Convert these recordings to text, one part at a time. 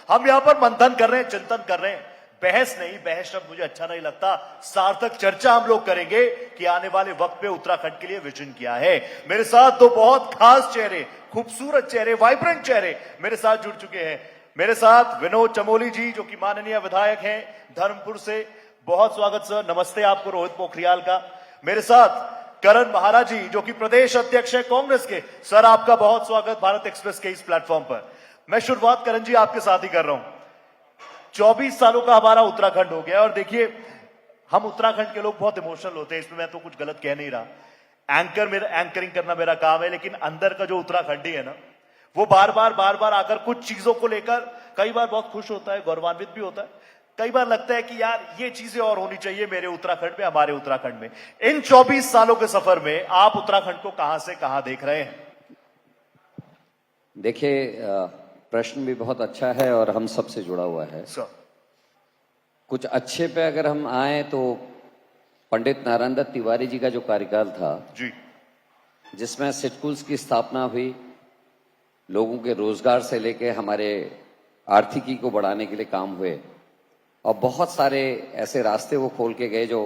हम यहां पर मंथन कर रहे हैं, चिंतन कर रहे हैं, बहस नहीं, बहस शब्द मुझे अच्छा नहीं लगता। सार्थक चर्चा हम लोग करेंगे कि आने वाले वक्त पे उत्तराखंड के लिए विजन क्या है। मेरे साथ दो बहुत खास चेहरे, खूबसूरत चेहरे, वाइब्रेंट चेहरे मेरे साथ जुड़ चुके हैं। मेरे साथ विनोद चमोली जी, जो कि माननीय विधायक हैं धर्मपुर से। बहुत स्वागत सर, नमस्ते आपको रोहित पोखरियाल का। मेरे साथ करण महाराज जी, जो कि प्रदेश अध्यक्ष है कांग्रेस के। सर आपका बहुत स्वागत भारत एक्सप्रेस के इस प्लेटफॉर्म पर। मैं शुरुआत करण जी आपके साथ ही कर रहा हूं। 24 सालों का हमारा उत्तराखंड हो गया और देखिए हम उत्तराखंड के लोग बहुत इमोशनल होते हैं, इसमें मैं तो कुछ गलत कह नहीं रहा। एंकरिंग करना मेरा काम है, लेकिन अंदर का जो उत्तराखंडी है ना, वो बार बार आकर कुछ चीजों को लेकर कई बार बहुत खुश होता है, गौरवान्वित भी होता है। कई बार लगता है कि यार ये चीजें और होनी चाहिए मेरे उत्तराखंड में, हमारे उत्तराखंड में। इन 24 सालों के सफर में आप उत्तराखंड को कहां से कहां देख रहे हैं? देखिए, प्रश्न भी बहुत अच्छा है और हम सबसे जुड़ा हुआ है। कुछ अच्छे पे अगर हम आए तो पंडित नारायण दत्त तिवारी जी का जो कार्यकाल था जी, जिसमें सिडकुल्स की स्थापना हुई, लोगों के रोजगार से लेके हमारे आर्थिकी को बढ़ाने के लिए काम हुए और बहुत सारे ऐसे रास्ते वो खोल के गए जो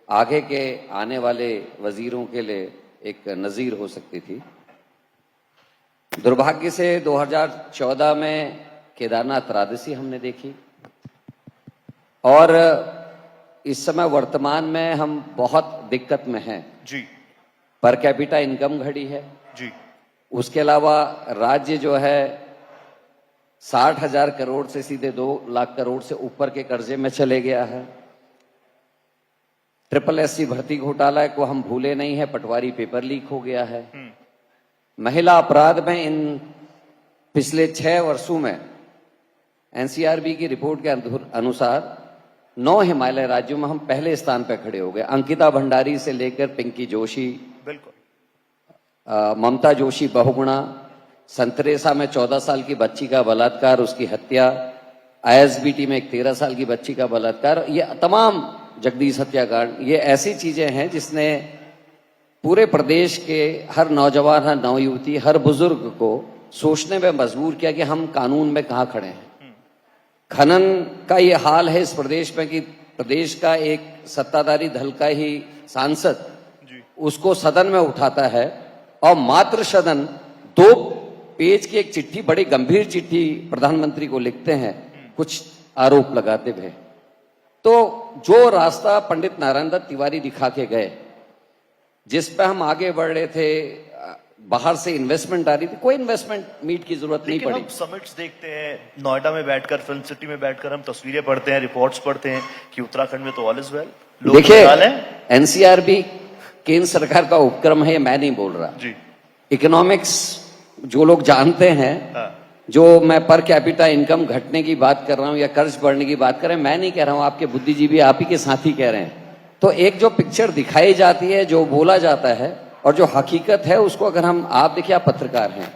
आगे के आने वाले वजीरों के लिए एक नजीर हो सकती थी। दुर्भाग्य से 2014 में केदारनाथ त्रासदी हमने देखी और इस समय वर्तमान में हम बहुत दिक्कत में हैं जी। पर कैपिटा इनकम घटी है जी। उसके अलावा राज्य जो है 60,000 करोड़ से सीधे 2 लाख करोड़ से ऊपर के कर्जे में चले गया है। SSC भर्ती घोटाला को हम भूले नहीं है, पटवारी पेपर लीक हो गया है। महिला अपराध में इन पिछले 6 वर्षों में NCRB की रिपोर्ट के अनुसार 9 हिमालय राज्यों में हम पहले स्थान पर खड़े हो गए। अंकिता भंडारी से लेकर पिंकी जोशी, बिल्कुल, ममता जोशी बहुगुणा, संतरेसा में 14 साल की बच्ची का बलात्कार, उसकी हत्या, ISBT में एक 13 साल की बच्ची का बलात्कार, ये तमाम जगदीश हत्याकांड, ये ऐसी चीजें हैं जिसने पूरे प्रदेश के हर नौजवान, हर नवयुवती, हर बुजुर्ग को सोचने में मजबूर किया कि हम कानून में कहाँ खड़े हैं। खनन का ये हाल है इस प्रदेश में कि प्रदेश का एक सत्ताधारी दल का ही सांसद उसको सदन में उठाता है और मात्र सदन 2 पेज की एक चिट्ठी, बड़ी गंभीर चिट्ठी प्रधानमंत्री को लिखते हैं कुछ आरोप लगाते हुए। तो जो रास्ता पंडित नारायण दत्त तिवारी दिखा के गए, जिस पे हम आगे बढ़ रहे थे, बाहर से इन्वेस्टमेंट आ रही थी, कोई इन्वेस्टमेंट मीट की जरूरत नहीं पड़ी। हम समिट्स देखते हैं, नोएडा में बैठकर, फिल्म सिटी में बैठकर हम तस्वीरें पढ़ते हैं, रिपोर्ट्स पढ़ते हैं कि उत्तराखंड में तो ऑल इज वेल। देखिए, NCRB केंद्र सरकार का उपक्रम है, ये मैं नहीं बोल रहा जी। इकोनॉमिक्स जो लोग जानते हैं, जो मैं पर कैपिटा इनकम घटने की बात कर रहा हूं या कर्ज बढ़ने की बात कर रहे हैं, मैं नहीं कह रहा हूं, आपके बुद्धिजीवी आप ही के साथी कह रहे हैं। तो एक जो पिक्चर दिखाई जाती है, जो बोला जाता है और जो हकीकत है, उसको अगर हम, आप देखिए आप पत्रकार हैं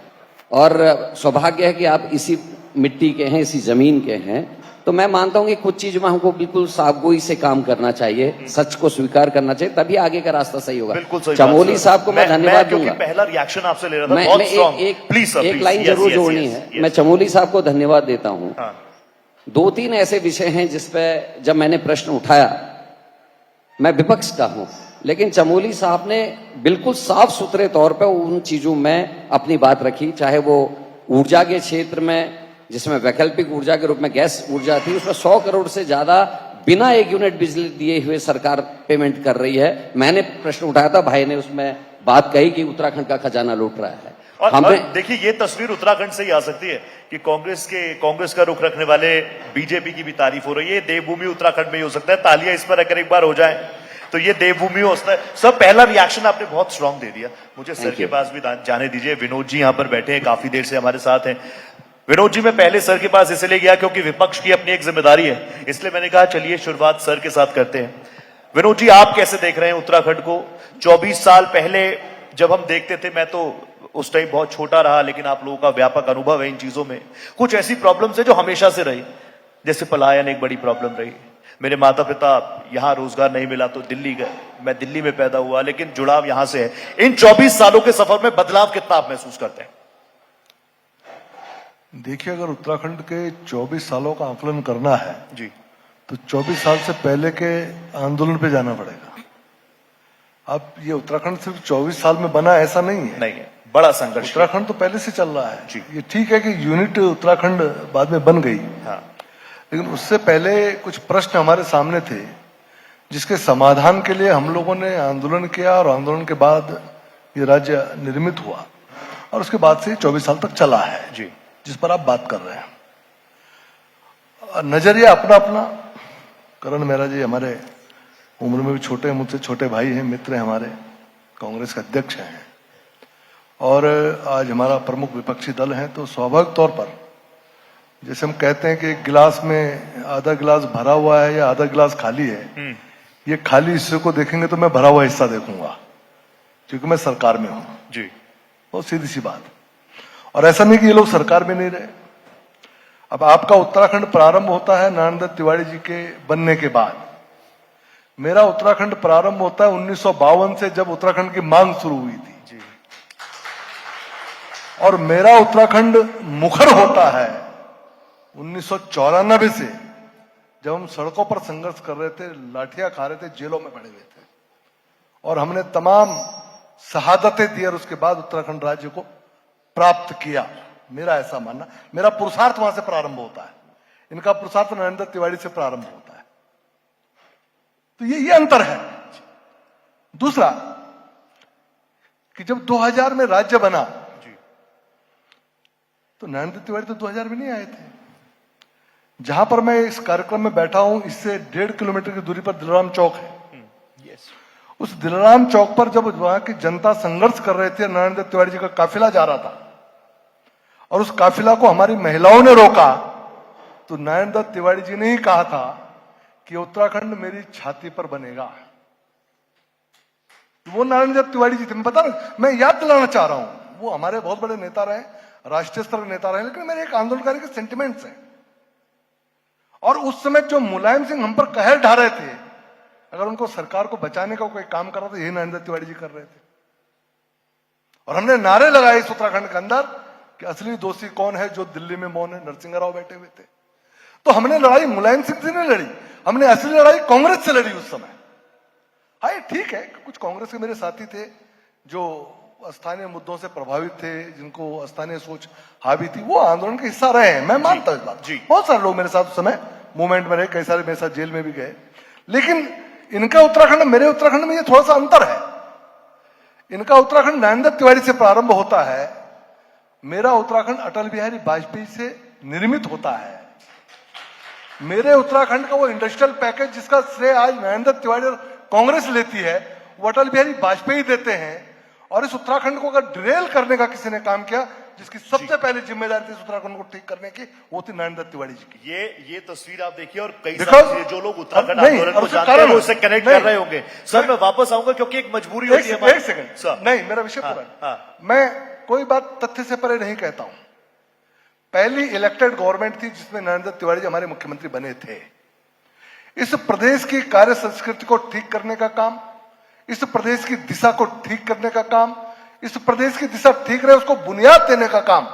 और सौभाग्य है कि आप इसी मिट्टी के हैं, इसी जमीन के हैं, तो मैं मानता हूं कि कुछ चीज में हमको बिल्कुल साफगोई से काम करना चाहिए, सच को स्वीकार करना चाहिए, तभी आगे का रास्ता सही होगा। चमोली साहब को मैं धन्यवाद दूंगा। पहला रिएक्शन आपसे ले रहा था, मैं एक लाइन जरूर जोड़नी है। मैं चमोली साहब को धन्यवाद देता हूं। 2-3 ऐसे विषय हैं जिसपे जब मैंने प्रश्न उठाया, मैं विपक्ष का हूं, लेकिन चमोली साहब ने बिल्कुल साफ सुथरे तौर पर उन चीजों में अपनी बात रखी, चाहे वो ऊर्जा के क्षेत्र में, जिसमें वैकल्पिक ऊर्जा के रूप में गैस ऊर्जा थी, उसमें 100 करोड़ से ज्यादा बिना 1 यूनिट बिजली दिए हुए सरकार पेमेंट कर रही है। मैंने प्रश्न उठाया था, भाई ने उसमें बात कही कि उत्तराखंड का खजाना लूट रहा है। और देखिए, ये तस्वीर उत्तराखंड से ही आ सकती है कि कांग्रेस का रुख रखने वाले बीजेपी की भी तारीफ हो रही है। देवभूमि उत्तराखंड में ही हो सकता है। तालियां इस पर अगर एक बार हो जाए तो ये देवभूमि हो सकता है। सब पहला रिएक्शन आपने बहुत स्ट्रांग दे दिया। मुझे सर के पास भी जाने दीजिए। विनोद जी यहाँ पर बैठे हैं, काफी देर से हमारे साथ हैं। विनोद जी, मैं पहले सर के पास इसलिए गया क्योंकि विपक्ष की अपनी एक जिम्मेदारी है, इसलिए मैंने कहा चलिए शुरुआत सर के साथ करते हैं। विनोद जी, आप कैसे देख रहे हैं उत्तराखंड को? 24 साल पहले जब हम देखते थे, मैं तो उस टाइम बहुत छोटा रहा, लेकिन आप लोगों का व्यापक अनुभव है इन चीजों में। कुछ ऐसी प्रॉब्लम्स है जो हमेशा से रही, जैसे पलायन एक बड़ी प्रॉब्लम रही। मेरे माता पिता यहां रोजगार नहीं मिला तो दिल्ली गए, मैं दिल्ली में पैदा हुआ, लेकिन जुड़ाव यहां से है। इन 24 सालों के सफर में बदलाव कितना आप महसूस करते हैं? देखिए, अगर उत्तराखंड के 24 सालों का आकलन करना है जी तो 24 साल से पहले के आंदोलन पे जाना पड़ेगा। अब ये उत्तराखंड सिर्फ 24 साल में बना ऐसा नहीं है। नहीं है, बड़ा संघर्ष उत्तराखंड तो पहले से चल रहा है जी। ये ठीक है कि यूनिट उत्तराखंड बाद में बन गई, हाँ लेकिन उससे पहले कुछ प्रश्न हमारे सामने थे जिसके समाधान के लिए हम लोगों ने आंदोलन किया और आंदोलन के बाद ये राज्य निर्मित हुआ और उसके बाद से 24 साल तक चला है जी जिस पर आप बात कर रहे हैं। नजरिया अपना अपना। करण मेहरा जी हमारे उम्र में भी छोटे, मुझसे छोटे भाई हैं, मित्र हैं, हमारे कांग्रेस के अध्यक्ष हैं और आज हमारा प्रमुख विपक्षी दल है। तो स्वाभाविक तौर पर जैसे हम कहते हैं कि एक गिलास में आधा गिलास भरा हुआ है या आधा गिलास खाली है, ये खाली हिस्से को देखेंगे तो मैं भरा हुआ हिस्सा देखूंगा क्योंकि मैं सरकार में हूं। जी बहुत सीधी सी बात। और ऐसा नहीं कि ये लोग सरकार में नहीं रहे। अब आपका उत्तराखंड प्रारंभ होता है नारायण दत्त तिवारी जी के बनने के बाद। मेरा उत्तराखंड प्रारंभ होता है 1952 से, जब उत्तराखंड की मांग शुरू हुई थी जी और मेरा उत्तराखंड मुखर होता है 1994 से, जब हम सड़कों पर संघर्ष कर रहे थे, लाठियां खा रहे थे, जेलों में पड़े हुए थे और हमने तमाम शहादतें दी और उसके बाद उत्तराखंड राज्य को प्राप्त किया। मेरा ऐसा मानना, मेरा पुरुषार्थ वहां से प्रारंभ होता है, इनका पुरुषार्थ नारायण दत्त तिवारी से प्रारंभ होता है। तो ये अंतर है। दूसरा कि जब 2000 में राज्य बना तो नारायण दत्त तिवारी तो 2000 में नहीं आए थे। जहां पर मैं इस कार्यक्रम में बैठा हूं इससे 1.5 किलोमीटर की दूरी पर दिलराम चौक है। उस दिलराम चौक पर जब वहां की जनता संघर्ष कर रहे थे, नारायण दत्त तिवारी जी का काफिला जा रहा था और उस काफिला को हमारी महिलाओं ने रोका, तो नारायण दत्त तिवारी जी ने ही कहा था कि उत्तराखंड मेरी छाती पर बनेगा। वो नारायण दत्त तिवारी जी थे। मैं बता रहा, मैं याद दिलाना चाह रहा हूं, वो हमारे बहुत बड़े नेता रहे, राष्ट्रीय स्तर के नेता रहे, लेकिन मेरे एक आंदोलनकारी के सेंटिमेंट्स हैं। और उस समय जो मुलायम सिंह हम पर कहर ढा रहे थे, अगर उनको सरकार को बचाने का कोई काम कर रहा था, यही नारायण दत्त तिवारी जी कर रहे थे। और हमने नारे लगाए इस उत्तराखंड के अंदर कि असली दोषी कौन है, जो दिल्ली में मौन है, नरसिंह राव बैठे हुए थे। तो हमने लड़ाई मुलायम सिंह से नहीं लड़ी, हमने असली लड़ाई कांग्रेस से लड़ी उस समय। हाय ठीक है, कुछ कांग्रेस के मेरे साथी थे जो स्थानीय मुद्दों से प्रभावित थे, जिनको स्थानीय सोच हावी थी, वो आंदोलन का हिस्सा रहे हैं, मैं मानता हूं इस बात। बहुत सारे लोग मेरे साथ उस समय मूवमेंट में रहे, कई सारे मेरे साथ जेल में भी गए। लेकिन इनका उत्तराखंड मेरे उत्तराखंड में ये थोड़ा सा अंतर है। इनका उत्तराखंड नारायण दत्त तिवारी से प्रारंभ होता है, मेरा उत्तराखंड अटल बिहारी वाजपेयी से निर्मित होता है। मेरे उत्तराखंड का वो इंडस्ट्रियल पैकेज जिसका श्रेय आज नारायण दत्त तिवारी और कांग्रेस लेती है, वो अटल बिहारी वाजपेयी देते हैं। और इस उत्तराखंड को अगर डिरेल करने का किसी ने काम किया, जिसकी सबसे पहले जिम्मेदारी थी इस उत्तराखंड को ठीक करने की, वो थी नारायण दत्त तिवारी जी की। ये तस्वीर आप देखिए और कई सारे जो लोग उत्तराखंड आंदोलन को जानते हैं वो उससे कनेक्ट कर रहे होंगे। सर मैं वापस आऊंगा क्योंकि एक मजबूरी होती है। एक सेकंड, नहीं मेरा विषय पूरा है। मैं कोई बात तथ्य से परे नहीं कहता हूं। पहली इलेक्टेड गवर्नमेंट थी जिसमें नारायण दत्त तिवारी जी हमारे मुख्यमंत्री बने थे। इस प्रदेश की कार्य संस्कृति को ठीक करने का काम, इस प्रदेश की दिशा को ठीक करने का काम, इस प्रदेश की दिशा ठीक रहे उसको बुनियाद देने का काम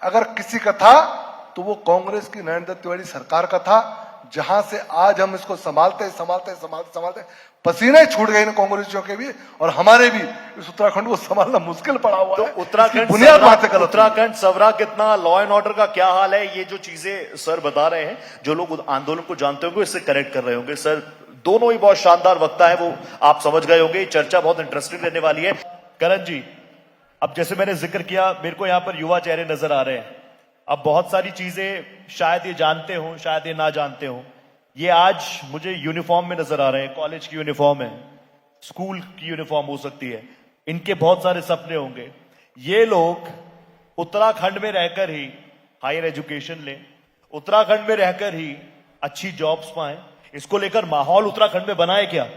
अगर किसी का था तो वो कांग्रेस की नारायण दत्त तिवारी सरकार का था। जहां से आज हम इसको संभालते पसीने छूट गए इन कांग्रेसियों के भी और हमारे भी इस उत्तराखंड को संभालना मुश्किल पड़ा हुआ है। तो उत्तराखंड बुनियाद बात है। उत्तराखंड सवरा कितना, लॉ एंड ऑर्डर का क्या हाल है, ये जो चीजें सर बता रहे हैं, जो लोग आंदोलन को जानते होंगे इससे कनेक्ट कर रहे होंगे। सर दोनों ही बहुत शानदार वक्ता है, वो आप समझ गए होंगे। चर्चा बहुत इंटरेस्टिंग रहने वाली है। करण जी, अब जैसे मैंने जिक्र किया, मेरे को यहां पर युवा चेहरे नजर आ रहे हैं। अब बहुत सारी चीजें शायद ये जानते हो, शायद ये ना जानते हो। ये आज मुझे यूनिफॉर्म में नजर आ रहे हैं, कॉलेज की यूनिफॉर्म है, स्कूल की यूनिफॉर्म हो सकती है। इनके बहुत सारे सपने होंगे। ये लोग उत्तराखंड में रहकर ही हायर एजुकेशन लें, उत्तराखंड में रहकर ही अच्छी जॉब्स पाएं। इसको लेकर माहौल उत्तराखंड में बनाए क्या?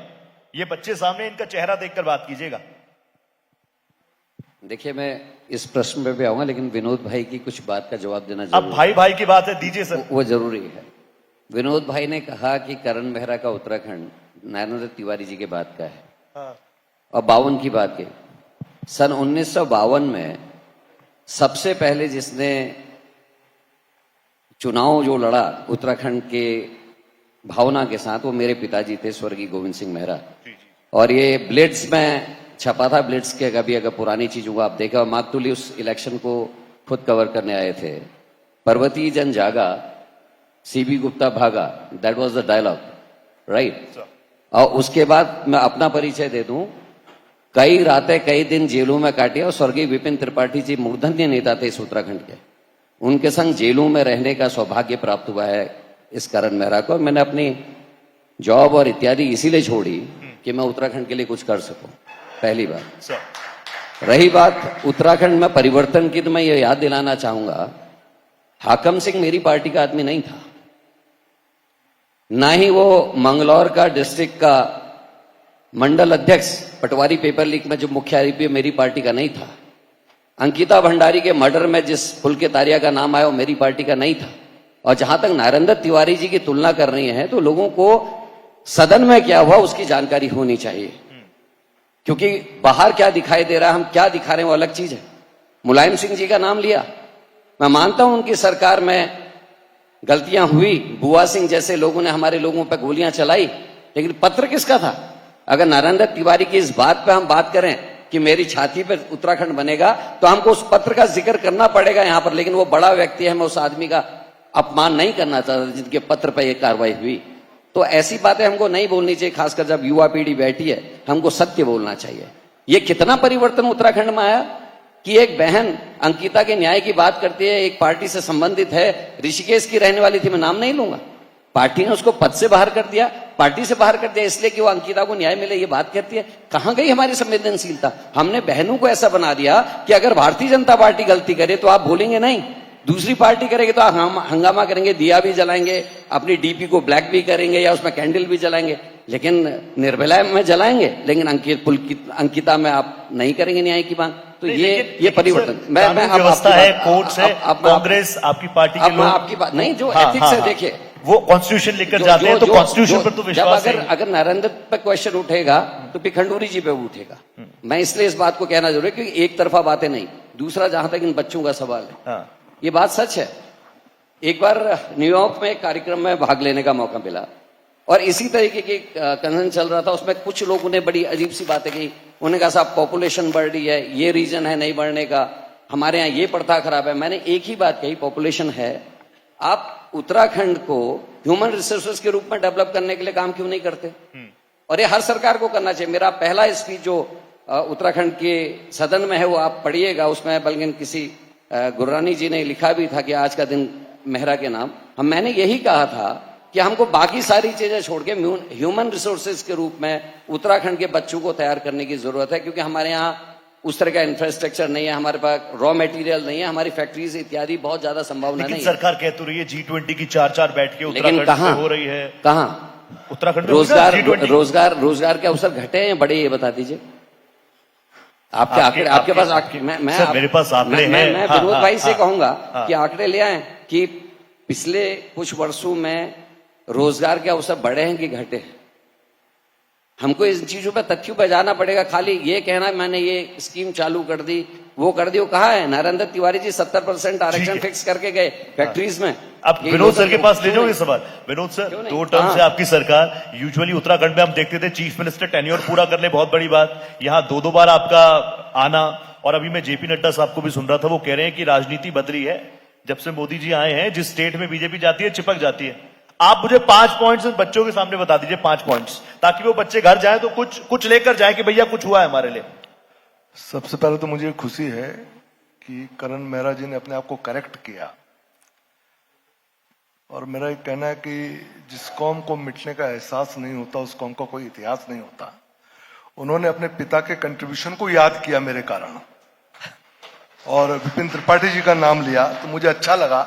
ये बच्चे सामने, इनका चेहरा देखकर बात कीजिएगा। देखिए, मैं इस प्रश्न पे भी आऊंगा, लेकिन विनोद भाई की कुछ बात का जवाब देना अब जरूरी भाई भाई की बात है, दीजिए सर। वो जरूरी है। विनोद भाई ने कहा कि करण मेहरा का उत्तराखंड नारायण दत्त तिवारी जी के बाद का है और 52 की बात की। सन 1952 में सबसे पहले जिसने चुनाव जो लड़ा उत्तराखंड के भावना के साथ, वो मेरे पिताजी थे, स्वर्गीय गोविंद सिंह मेहरा। और ये ब्लिट्स में छपा था, ब्लिट्स के कभी अगर पुरानी चीजों को आप देखें, और मातुली उस इलेक्शन को खुद कवर करने आए थे। पर्वती जन जागा, सीबी गुप्ता भागा, that was the dialogue, right. और उसके बाद मैं अपना परिचय दे दूं, कई रातें कई दिन जेलों में काटे, और स्वर्गीय विपिन त्रिपाठी जी मूर्धन्य नेता थे इस उत्तराखंड के, उनके संग जेलों में रहने का सौभाग्य प्राप्त हुआ है इस करण मेहरा को। मैंने अपनी जॉब और इत्यादि इसीलिए छोड़ी कि मैं उत्तराखंड के लिए कुछ कर सकूं, पहली बात। रही बात उत्तराखंड में परिवर्तन की, तो मैं ये याद दिलाना चाहूंगा, हाकम सिंह मेरी पार्टी का आदमी नहीं था, ना ही वो मंगलौर का डिस्ट्रिक्ट का मंडल अध्यक्ष पटवारी पेपर लीक में जो मुख्य आरोपी मेरी पार्टी का नहीं था। अंकिता भंडारी के मर्डर में जिस पुलकितारिया का नाम आया वो मेरी पार्टी का नहीं था। और जहां तक नारेंद्र तिवारी जी की तुलना कर रही है, तो लोगों को सदन में क्या हुआ उसकी जानकारी होनी चाहिए, क्योंकि बाहर क्या दिखाई दे रहा है, हम क्या दिखा रहे हैं, वो अलग चीज है। मुलायम सिंह जी का नाम लिया, मैं मानता हूं उनकी सरकार में गलतियां हुई, बुआ सिंह जैसे लोगों ने हमारे लोगों पर गोलियां चलाई, लेकिन पत्र किसका था? अगर नरेंद्र तिवारी की इस बात पे हम बात करें कि मेरी छाती पे उत्तराखंड बनेगा, तो हमको उस पत्र का जिक्र करना पड़ेगा यहां पर। लेकिन वो बड़ा व्यक्ति है, मैं उस आदमी का अपमान नहीं करना चाहता जिनके पत्र पर यह कार्रवाई हुई। तो ऐसी बातें हमको नहीं बोलनी चाहिए, खासकर जब युवा पीढ़ी बैठी है, हमको सत्य बोलना चाहिए। ये कितना परिवर्तन उत्तराखंड में आया कि एक बहन अंकिता के न्याय की बात करती है, एक पार्टी से संबंधित है, ऋषिकेश की रहने वाली थी, मैं नाम नहीं लूंगा, पार्टी ने उसको पद से बाहर कर दिया, पार्टी से बाहर कर दिया इसलिए कि वो अंकिता को न्याय मिले, ये बात कहती है। कहां गई हमारी संवेदनशीलता? हमने बहनों को ऐसा बना दिया कि अगर भारतीय जनता पार्टी गलती करे तो आप बोलेंगे नहीं, दूसरी पार्टी करेगी तो आप हंगामा करेंगे, दिया भी जलाएंगे, अपनी डीपी को ब्लैक भी करेंगे या उसमें कैंडल भी जलाएंगे, लेकिन निर्भया में जलाएंगे, लेकिन अंकिता में आप नहीं करेंगे न्याय की बात। तो ये परिवर्तन मैं व्यवस्था है, कोर्ट्स है, कांग्रेस आपकी पार्टी के लोग आपकी बात नहीं, जो एथिक्स है, देखिए वो कॉन्स्टिट्यूशन लेकर जाते हैं, तो कॉन्स्टिट्यूशन पर तो विश्वास है। अगर नरेंद्र पे क्वेश्चन उठेगा तो फिर खंडूरी जी पे उठेगा। मैं इसलिए इस बात को कहना जरूरी है, क्योंकि एक तरफा बातें नहीं। दूसरा, जहां तक इन बच्चों का सवाल है, ये बात सच है। एक बार न्यूयॉर्क में एक कार्यक्रम में भाग लेने का मौका मिला, और इसी तरीके की कन्वेंशन चल रहा था। उसमें कुछ लोगों ने बड़ी अजीब सी बातें की, उन्होंने कहा साहब पॉपुलेशन बढ़ रही है, ये रीजन है नहीं बढ़ने का, हमारे यहाँ ये प्रथा खराब है। मैंने एक ही बात कही, पॉपुलेशन है, आप उत्तराखंड को ह्यूमन रिसोर्सेज के रूप में डेवलप करने के लिए काम क्यों नहीं करते? और ये हर सरकार को करना चाहिए। मेरा पहला स्पीच जो उत्तराखंड के सदन में है वो आप पढ़िएगा, उसमें बल्कि किसी गुर्रानी जी ने लिखा भी था कि आज का दिन मेहरा के नाम। मैंने यही कहा था कि हमको बाकी सारी चीजें छोड़ के ह्यूमन रिसोर्सेज के रूप में उत्तराखंड के बच्चों को तैयार करने की जरूरत है, क्योंकि हमारे यहाँ उस तरह का इंफ्रास्ट्रक्चर नहीं है, हमारे पास रॉ मटेरियल नहीं है, हमारी फैक्ट्रीज इत्यादि बहुत ज्यादा संभावना नहीं है। सरकार कह तो रही है G20 की 4 बैठकें उत्तराखंड में हो रही है। कहाँ उत्तराखंड में रोजगार के अवसर घटे हैं बड़े, ये बता दीजिए। आपके पास आंकड़े, मेरे पास आंकड़े हैं। मैं विनोद भाई से कहूंगा कि आंकड़े ले आए कि पिछले कुछ वर्षों में रोजगार के अवसर बढ़े हैं कि घटे हैं। हमको इन चीजों पर तथ्यों पर जाना पड़ेगा। खाली ये कहना मैंने ये स्कीम चालू कर दी, वो कर दी, वो कहा है? नरेंद्र तिवारी जी 70% आरक्षण फिक्स करके गए फैक्ट्रीज में। अब विनोद सर के पास ले जाओ ये सवाल। विनोद सर, 2 टर्म से आपकी सरकार, यूजुअली उत्तराखंड में हम देखते थे चीफ मिनिस्टर टेन्योर पूरा कर ले, बहुत बड़ी बात। यहाँ 2 बार आपका आना, और अभी मैं जेपी नड्डा साहब को भी सुन रहा था, वो कह रहे हैं कि राजनीति बदली है जब से मोदी जी आए हैं, जिस स्टेट में बीजेपी जाती है चिपक जाती है। आप मुझे 5 पॉइंट्स बच्चों के सामने बता दीजिए, 5 पॉइंट्स, ताकि वो बच्चे घर जाए तो कुछ लेकर जाए कि भैया कुछ हुआ है हमारे लिए। सबसे पहले तो मुझे खुशी है कि करण मेहरा जी ने अपने आप को करेक्ट किया, और मेरा एक कहना है कि जिस कौम को मिटने का एहसास नहीं होता उस कौम का कोई इतिहास नहीं होता। उन्होंने अपने पिता के कंट्रीब्यूशन को याद किया मेरे कारण, और विपिन त्रिपाठी जी का नाम लिया, तो मुझे अच्छा लगा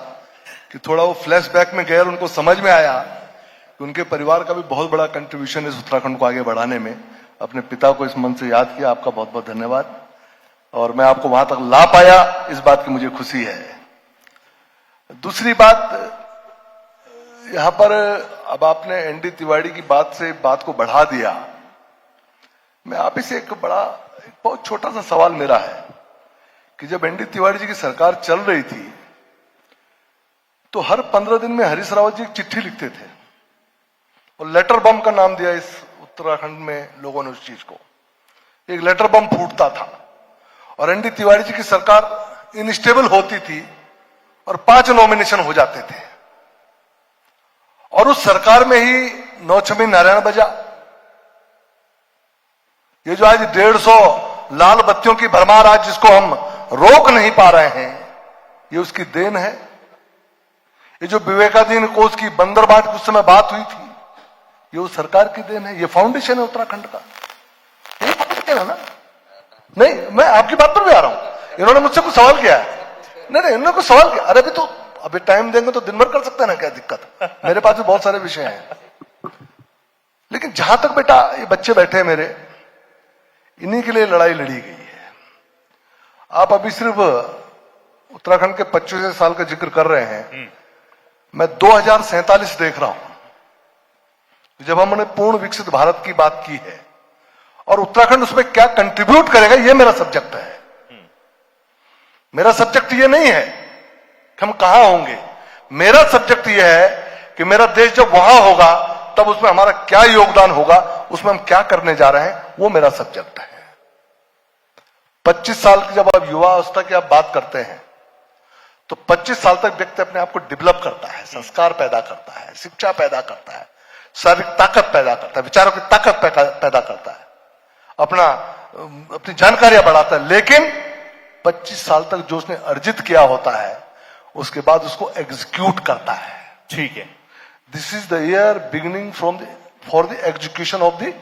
कि थोड़ा वो फ्लैशबैक में गए और उनको समझ में आया कि उनके परिवार का भी बहुत बड़ा कंट्रीब्यूशन इस उत्तराखंड को आगे बढ़ाने में। अपने पिता को इस मन से याद किया, आपका बहुत बहुत धन्यवाद। और मैं आपको वहां तक ला पाया, इस बात की मुझे खुशी है। दूसरी बात, यहां पर अब आपने एनडी तिवारी की बात से बात को बढ़ा दिया। मैं आप ही से एक बहुत छोटा सा सवाल मेरा है कि जब एनडी तिवारी जी की सरकार चल रही थी तो हर 15 दिन में हरीश रावत जी एक चिट्ठी लिखते थे और लेटर बम का नाम दिया इस उत्तराखंड में लोगों ने उस चीज को। एक लेटर बम फूटता था और एनडी तिवारी जी की सरकार इनस्टेबल होती थी और 5 नॉमिनेशन हो जाते थे। और उस सरकार में ही नौछमी नारायण बजा। ये जो आज 150 लाल बत्तियों की भरमार आज जिसको हम रोक नहीं पा रहे हैं, ये उसकी देन है। ये जो विवेकाधीन कोष की बंदरबाट कुछ समय बात हुई थी, ये उस सरकार की देन है। ये फाउंडेशन है उत्तराखंड का, ये फाउंडेशन है ना। नहीं, मैं आपकी बात पर भी आ रहा हूं। इन्होंने मुझसे कुछ सवाल किया है। नहीं, इन्होंने कुछ सवाल किया। अरे अभी टाइम देंगे तो दिन भर कर सकते हैं ना, क्या दिक्कत। मेरे पास भी बहुत सारे विषय हैं। लेकिन जहां तक बेटा ये बच्चे बैठे हैं मेरे, इन्हीं के लिए लड़ाई लड़ी गई है। आप अभी सिर्फ उत्तराखंड के 25 साल का जिक्र कर रहे हैं। मैं 2047 देख रहा हूं, जब हमने पूर्ण विकसित भारत की बात की है, और उत्तराखंड उसमें क्या कंट्रीब्यूट करेगा, ये मेरा सब्जेक्ट है। मेरा सब्जेक्ट ये नहीं है कि हम कहां होंगे। मेरा सब्जेक्ट ये है कि मेरा देश जब वहां होगा तब उसमें हमारा क्या योगदान होगा, उसमें हम क्या करने जा रहे हैं, वो मेरा सब्जेक्ट है। 25 साल की जब आप युवा अवस्था की आप बात करते हैं, तो 25 साल तक व्यक्ति अपने आप को डेवलप करता है, संस्कार पैदा करता है, शिक्षा पैदा करता है, शारीरिक ताकत पैदा करता है, विचारों की ताकत पैदा करता है, अपनी जानकारियां बढ़ाता है। लेकिन 25 साल तक जो उसने अर्जित किया होता है, उसके बाद उसको एग्जीक्यूट करता है। ठीक है। This is the year beginning for the execution of the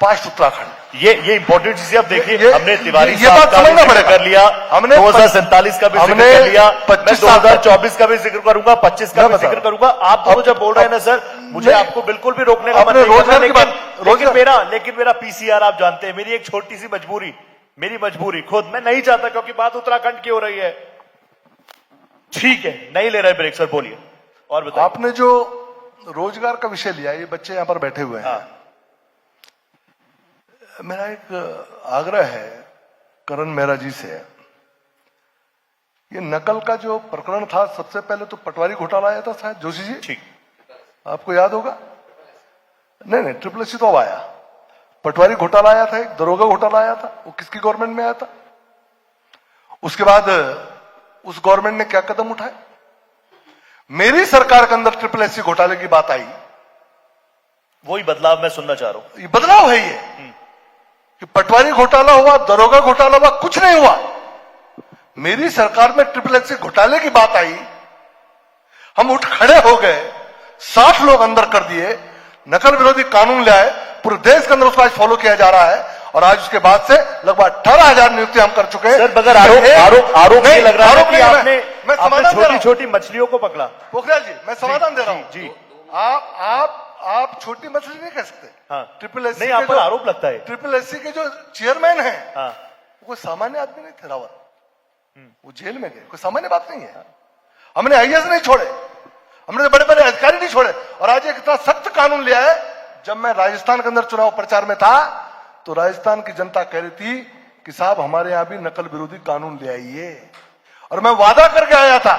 past Uttarakhand. ये इंपॉर्टेंट चीजें आप देखिए, हमने तिवारी ये साहब बात का भी समझना जिक्र पड़ेगा। कर लिया, हमने 2047 का भी जिक्र हमने कर लिया, 25 मैं 2024 का भी जिक्र करूंगा, 25 का भी जिक्र करूंगा। आप दोनों जब बोल रहे हैं ना सर, मुझे नहीं, आपको बिल्कुल भी रोकने का मन अपने नहीं करना, रोजगार की बात, लेकिन मेरा पीसीआर आप जानते हैं, मेरी एक छोटी सी मजबूरी खुद मैं नहीं चाहता, क्योंकि बात उत्तराखंड की हो रही है। ठीक है, नहीं ले रहे ब्रेक सर, बोलिए और बताइए। आपने जो रोजगार का विषय लिया, ये बच्चे यहां पर बैठे हुए हैं। मेरा एक आग्रह है करण मेहरा जी से। ये नकल का जो प्रकरण था, सबसे पहले तो पटवारी घोटाला आया था शायद, जोशी जी, ठीक, आपको याद होगा। नहीं, SSS तो अब आया। पटवारी घोटाला आया था, एक दरोगा घोटाला आया था, वो किसकी गवर्नमेंट में आया था। उसके बाद उस गवर्नमेंट ने क्या कदम उठाए। मेरी सरकार के अंदर SSS घोटाले की बात आई, वही बदलाव मैं सुनना चाह रहा हूं। ये बदलाव है ये कि पटवारी घोटाला हुआ, दरोगा घोटाला हुआ, कुछ नहीं हुआ। मेरी सरकार में SSS घोटाले की बात आई, हम उठ खड़े हो गए, 60 लोग अंदर कर दिए, नकल विरोधी कानून लाए, पूरे देश के अंदर उसको आज फॉलो किया जा रहा है। और आज उसके बाद से लगभग 18,000 नियुक्ति हम कर चुके हैं। सर, मगर आरोप नहीं लग रहा है कि आपने मैं छोटी मछलियों को पकड़ा। पोखरियाल जी, मैं समाधान दे रहा हूं। जी, आप छोटी मछली नहीं कह सकते। हाँ। SSS नहीं, आप पर आरोप लगता है। SSS के जो चेयरमैन है, हाँ। वो कोई सामान्य आदमी नहीं थे रावत। वो जेल में गए, कोई सामान्य बात नहीं है। हमने IAS नहीं छोड़े, हमने बड़े बड़े अधिकारी नहीं छोड़े। और आज एक इतना सख्त कानून लिया है। जब मैं राजस्थान के अंदर चुनाव प्रचार में था, तो राजस्थान की जनता कह रही थी कि साहब हमारे यहां भी नकल विरोधी कानून ले आइए। और मैं वादा करके आया था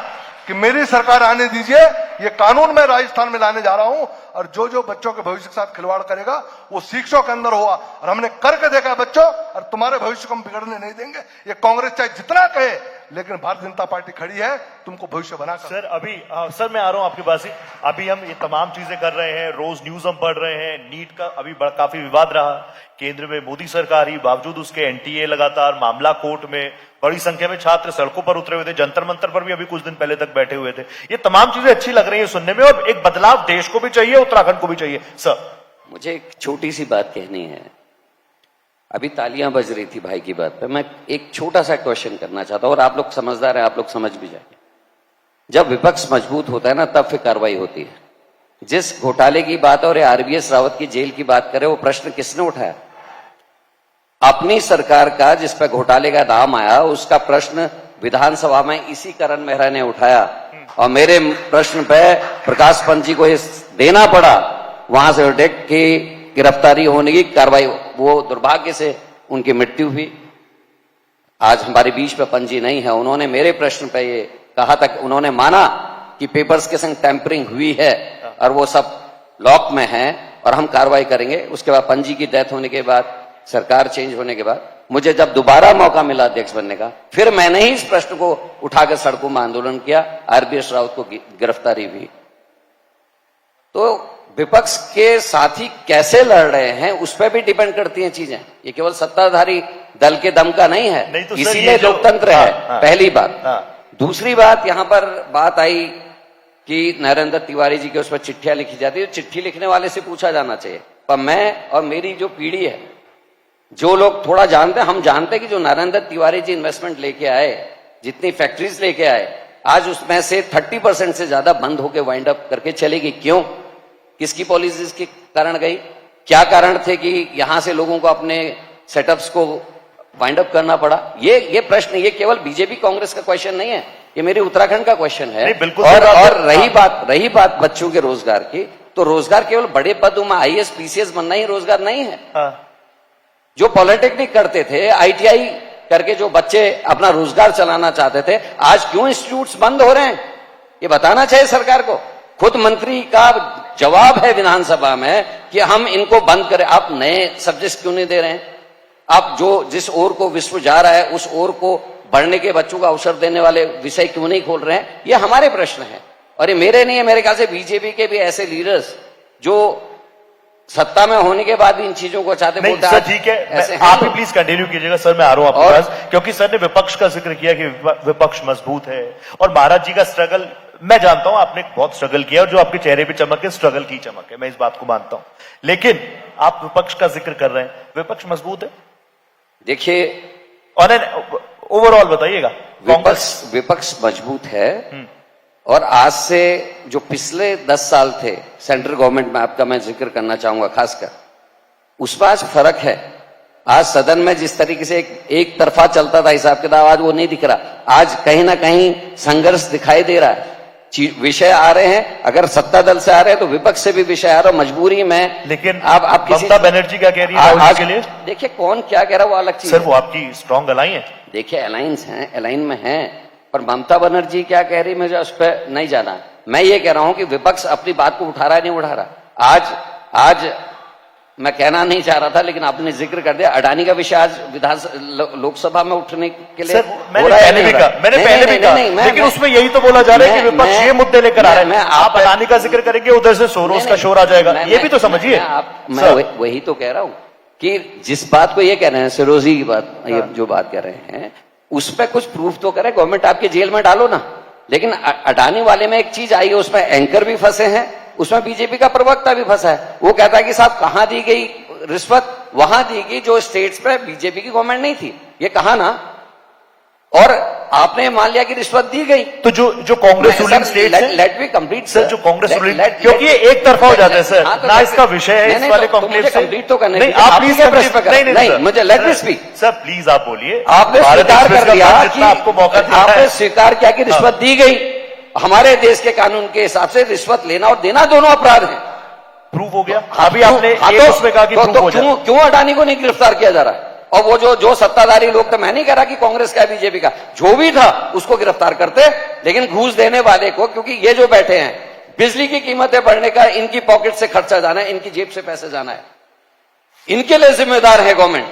कि मेरी सरकार आने दीजिए, ये कानून मैं राजस्थान में लाने जा रहा हूं, और जो जो बच्चों के भविष्य के साथ खिलवाड़ करेगा वो शिक्षकों के अंदर होगा। और हमने करके देखा बच्चों, और तुम्हारे भविष्य को हम बिगड़ने नहीं देंगे। ये कांग्रेस चाहे जितना कहे, लेकिन भारतीय जनता पार्टी खड़ी है तुमको भविष्य बनाकर। सर अभी सर मैं आ रहा हूं आपके पास ही। अभी हम ये तमाम चीजें कर रहे हैं, रोज न्यूज हम पढ़ रहे हैं। नीट का अभी काफी विवाद रहा, केंद्र में मोदी सरकार ही, बावजूद उसके NTA लगातार मामला कोर्ट में, बड़ी संख्या में छात्र सड़कों पर उतरे हुए थे, जंतर मंतर पर भी अभी कुछ दिन पहले तक बैठे हुए थे। ये तमाम चीजें अच्छी लग रही है सुनने में, और एक बदलाव देश को भी चाहिए, उत्तराखंड को भी चाहिए। सर मुझे एक छोटी सी बात कहनी है। अभी तालियां बज रही थी भाई की बात पे, मैं एक छोटा सा क्वेश्चन करना चाहता हूं, और आप लोग समझदार हैं, आप लोग समझ भी जाएंगे। जब विपक्ष मजबूत होता है ना, तब फिर कार्रवाई होती है। जिस घोटाले की बात और RVS रावत की जेल की बात करे, वो प्रश्न किसने उठाया? अपनी सरकार का जिस पर घोटाले का नाम आया, उसका प्रश्न विधानसभा में इसी करण मेहरा ने उठाया, और मेरे प्रश्न पे प्रकाश पंत जी को देना पड़ा, वहां से डायरेक्ट की गिरफ्तारी होने की कार्रवाई। वो दुर्भाग्य से उनकी मृत्यु हुई। आज हमारे बीच में पंजी नहीं है। उन्होंने मेरे प्रश्न पे ये कहा था, उन्होंने माना कि पेपर्स के संग टैंपरिंग हुई है और वो सब लॉक में है और हम कार्रवाई करेंगे। उसके बाद पंजी की डेथ होने के बाद, सरकार चेंज होने के बाद मुझे जब दोबारा मौका मिला अध्यक्ष बनने का, फिर मैंने ही इस प्रश्न को उठाकर सड़कों में आंदोलन किया, आरबीएस रावत को गिरफ्तारी भी। तो विपक्ष के साथी कैसे लड़ रहे हैं उस पर भी डिपेंड करती हैं चीजें। ये केवल सत्ताधारी दल के दम का नहीं है, नहीं तो सर, इसीलिए ये जो- लोकतंत्र हाँ, है। हाँ, पहली बात। हाँ। दूसरी बात, यहां पर बात आई कि नरेंद्र तिवारी जी के उस पर चिट्ठियां लिखी जाती है। चिट्ठी लिखने वाले से पूछा जाना चाहिए। पर मैं और मेरी जो पीढ़ी है, जो लोग थोड़ा जानते हैं, हम जानते हैं कि जो नरेंद्र तिवारी जी इन्वेस्टमेंट लेके आए, जितनी फैक्ट्रीज लेके आए, आज उसमें से 30% से ज्यादा बंद होकर वाइंड अप करके चलेगी। क्यों? किसकी पॉलिसीज के कारण गई? क्या कारण थे कि यहां से लोगों को अपने सेटअप्स को वाइंड अप करना पड़ा? ये प्रश्न, ये केवल बीजेपी कांग्रेस का क्वेश्चन नहीं है, ये मेरे उत्तराखंड का क्वेश्चन है। नहीं, बिल्कुल और, सही बात और है। रही बात बच्चों के रोजगार की, तो रोजगार केवल बड़े पदों में आईएएस पीसीएस बनना ही रोजगार नहीं है। हाँ। जो पॉलिटेक्निक करते थे, आईटीआई करके जो बच्चे अपना रोजगार चलाना चाहते थे, आज क्यों इंस्टीट्यूट्स बंद हो रहे हैं? ये बताना चाहिए सरकार को। खुद मंत्री का जवाब है विधानसभा में कि हम इनको बंद करें। आप नए सब्जेक्ट क्यों नहीं दे रहे हैं? आप जिस ओर को विश्व जा रहा है उस ओर को बढ़ने के बच्चों को अवसर देने वाले विषय क्यों नहीं खोल रहे हैं? ये हमारे प्रश्न है। और ये मेरे नहीं है, मेरे ख्याल से बीजेपी के भी ऐसे लीडर्स जो सत्ता में होने के बाद भी इन चीजों को चाहते नहीं बोलते सर, आज ठीक है, ऐसे आप ही हैं। प्लीज कंटिन्यू कीजिएगा सर, मैं आ रहा हूं आपके और- पास, क्योंकि सर ने विपक्ष का जिक्र किया कि विपक्ष मजबूत है और महाराज जी का स्ट्रगल मैं जानता हूं, आपने बहुत स्ट्रगल किया और जो आपके चेहरे पे चमक है, स्ट्रगल की चमक है, मैं इस बात को मानता हूं। लेकिन आप विपक्ष का जिक्र कर रहे हैं, विपक्ष मजबूत है? देखिए, ऑन एन ओवरऑल बताइएगा। कांग्रेस विपक्ष मजबूत है। और आज से जो पिछले 10 साल थे सेंट्रल गवर्नमेंट में, आपका मैं जिक्र करना चाहूंगा खासकर, उसमें आज फर्क है। आज सदन में जिस तरीके से एक तरफा चलता था हिसाब किताब, आज वो नहीं दिख रहा। आज कहीं ना कहीं संघर्ष दिखाई दे रहा है। विषय आ रहे हैं, अगर सत्ता दल से आ रहे हैं तो विपक्ष से भी विषय आ रहा है, मजबूरी में। लेकिन आप किसी ममता बनर्जी क्या कह रही है राहुल जी आज के लिए? देखिए, कौन क्या कह रहा है वो अलग चीज सर है। वो आपकी स्ट्रांग अलाई है। देखिए, अलायंस है, अलाइन में है, पर ममता बनर्जी क्या कह रही मुझे उस पर नहीं जाना। मैं ये कह रहा हूं कि विपक्ष अपनी बात को उठा रहा है, नहीं उठा रहा। आज मैं कहना नहीं चाह रहा था, लेकिन आपने जिक्र कर दिया। अडानी का विषय आज लोकसभा में उठने के लिए सर मैंने पहले भी कहा, लेकिन उसमें यही तो बोला जा रहा है कि विपक्ष ये मुद्दे लेकर आ रहे हैं। आप अडानी का जिक्र करेंगे, उधर से सोरोस का शोर आ जाएगा, ये भी तो समझिए। मैं वही तो कह रहा हूं कि जिस बात को ये कह रहे हैं, सिरोजी की बात, ये जो बात कह रहे हैं, उस पर कुछ प्रूफ तो करें। गवर्नमेंट आपके जेल में डालो ना। लेकिन अडानी वाले में एक चीज आई है, उसमें एंकर भी फंसे हैं, उसमें बीजेपी का प्रवक्ता भी फंसा है। वो कहता है कि साहब कहां दी गई रिश्वत? वहां दी गई जो स्टेट्स पे बीजेपी की गवर्नमेंट नहीं थी, ये कहा ना। और आपने मान लिया कि रिश्वत दी गई। तो जो कांग्रेस रूलिंग स्टेट है, लेट मी कंप्लीट सर, जो कांग्रेस रूलिंग, क्योंकि ये एक तरफा हो जाता है सर, ना इसका विषय है इस वाले कॉन्क्लेव से। कंप्लीट तो करने नहीं, आप प्लीज नहीं, मुझे let me speak. Sir please आप बोलिए। आपने स्वीकार कर दिया कि जितना आपको मौका दिया आपने है, स्वीकार किया कि रिश्वत दी गई। हमारे देश के कानून के हिसाब से रिश्वत लेना और देना दोनों अपराध हैं। प्रूव हो गया। अभी आपने एक उसमें कहा कि प्रूव हो जाए। क्यों अडानी को नहीं गिरफ्तार किया जा रहा है? और वो जो सत्ताधारी लोग थे, मैं नहीं कह रहा कि कांग्रेस का बीजेपी का, जो भी था उसको गिरफ्तार करते, लेकिन घूस देने वाले को, क्योंकि ये जो बैठे हैं, बिजली की कीमतें बढ़ने का इनकी पॉकेट से खर्चा जाना है, इनकी जेब से पैसे जाना है, इनके लिए जिम्मेदार है गवर्नमेंट,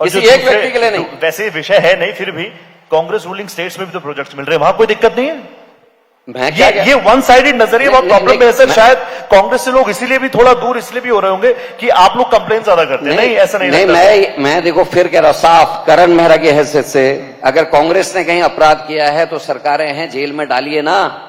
किसी एक व्यक्ति के लिए नहीं। वैसे विषय है नहीं, फिर भी कांग्रेस रूलिंग स्टेट्स में भी तो प्रोजेक्ट्स मिल रहे हैं, वहां कोई दिक्कत नहीं है। ये वन साइडेड नजरिया बहुत प्रॉब्लम है सर। शायद कांग्रेस से लोग इसीलिए भी थोड़ा दूर इसलिए भी हो रहे होंगे कि आप लोग कंप्लेन ज्यादा करते हैं। नहीं, ऐसा नहीं लगता। मैं देखो फिर कह रहा हूं साफ, करण मेहरा की हैसियत से, अगर कांग्रेस ने कहीं अपराध किया है तो सरकारें हैं, जेल में डालिए ना।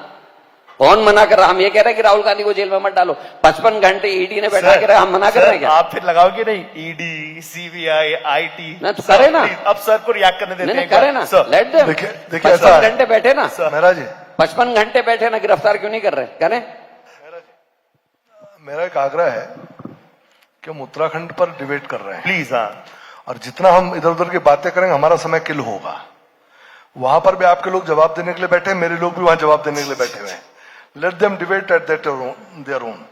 कौन मना कर रहा? हम ये कह रहे हैं कि राहुल गांधी को जेल में मत डालो। 55 घंटे ईडी ने बैठा के रहा, हम मना कर रहे हैं क्या? आप फिर लगाओगे नहीं? ईडी, सीबीआई, आईटी, ना तो करे ना। अब सर को रिएक्ट करने देते हैं। करे ना, लेट देम। देखिए 55 घंटे बैठे ना, मेरा जी, 55 घंटे बैठे ना, गिरफ्तार क्यों नहीं कर रहे? करें। मेरा एक आग्रह है कि हम उत्तराखंड पर डिबेट कर रहे हैं प्लीज। हाँ, और जितना हम इधर उधर की बातें करेंगे हमारा समय किल होगा। वहां पर भी आपके लोग जवाब देने के लिए बैठे हैं, मेरे लोग भी वहां जवाब देने के लिए बैठे हुए हैं। Let them debate eight their own,